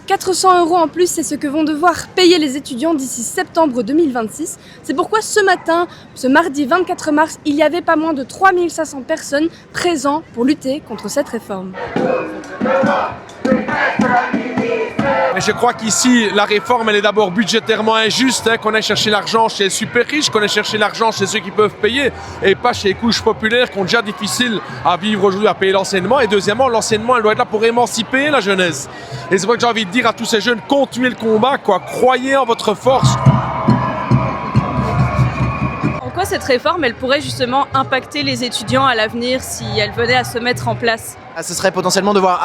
400 € en plus, c'est ce que vont devoir payer les étudiants d'ici septembre 2026. C'est pourquoi ce matin, ce mardi 24 mars, il y avait pas moins de 3500 personnes présentes pour lutter contre cette réforme. Mais je crois qu'ici, la réforme, elle est d'abord budgétairement injuste, qu'on aille chercher l'argent chez les super riches, qu'on aille chercher l'argent chez ceux qui peuvent payer, et pas chez les couches populaires qui ont déjà difficile à vivre aujourd'hui, à payer l'enseignement. Et deuxièmement, l'enseignement, elle doit être là pour émanciper la jeunesse. Et c'est pour ça que j'ai envie de dire à tous ces jeunes, continuez le combat, croyez en votre force. En quoi cette réforme, elle pourrait justement impacter les étudiants à l'avenir si elle venait à se mettre en place ? Ce serait potentiellement devoir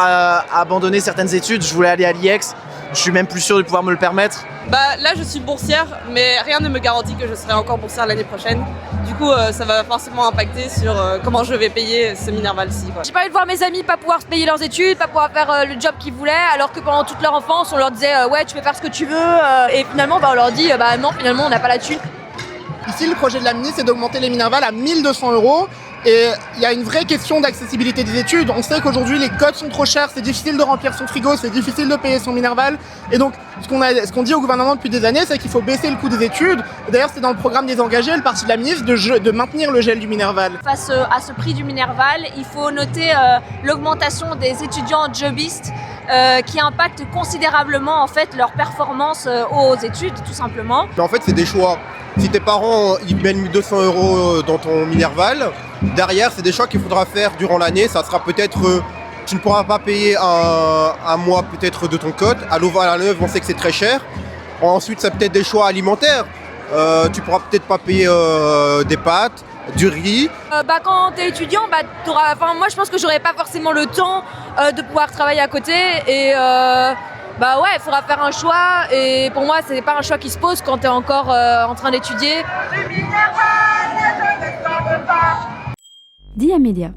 abandonner certaines études. Je voulais aller à l'IEX, je suis même plus sûr de pouvoir me le permettre. Là, je suis boursière, mais rien ne me garantit que je serai encore boursière l'année prochaine. Du coup, ça va forcément impacter sur comment je vais payer ce Minerval-ci. J'ai pas envie de voir mes amis pas pouvoir se payer leurs études, pas pouvoir faire le job qu'ils voulaient, alors que pendant toute leur enfance, on leur disait ouais, tu peux faire ce que tu veux, et finalement, on leur dit non, finalement, on n'a pas la thune. Ici, le projet de la ministre, c'est d'augmenter les Minerval à 1200 €. Et il y a une vraie question d'accessibilité des études. On sait qu'aujourd'hui, les codes sont trop chers, c'est difficile de remplir son frigo, c'est difficile de payer son Minerval. Et donc, ce qu'on dit au gouvernement depuis des années, c'est qu'il faut baisser le coût des études. D'ailleurs, c'est dans le programme des engagés, le parti de la ministre, de maintenir le gel du Minerval. Face à ce prix du Minerval, il faut noter l'augmentation des étudiants jobistes qui impactent considérablement en fait leur performance aux études, tout simplement. Mais en fait, c'est des choix. Si tes parents ils mettent 1200 € dans ton Minerval, derrière, c'est des choix qu'il faudra faire durant l'année. Ça sera peut-être, tu ne pourras pas payer un mois peut-être de ton code. À Louvain-la-Neuve, on sait que c'est très cher. Ensuite, c'est peut-être des choix alimentaires. Tu pourras peut-être pas payer des pâtes, du riz. Quand t'es étudiant, moi je pense que j'aurais pas forcément le temps de pouvoir travailler à côté et il faudra faire un choix et pour moi c'est pas un choix qui se pose quand t'es encore en train d'étudier. Dia Media.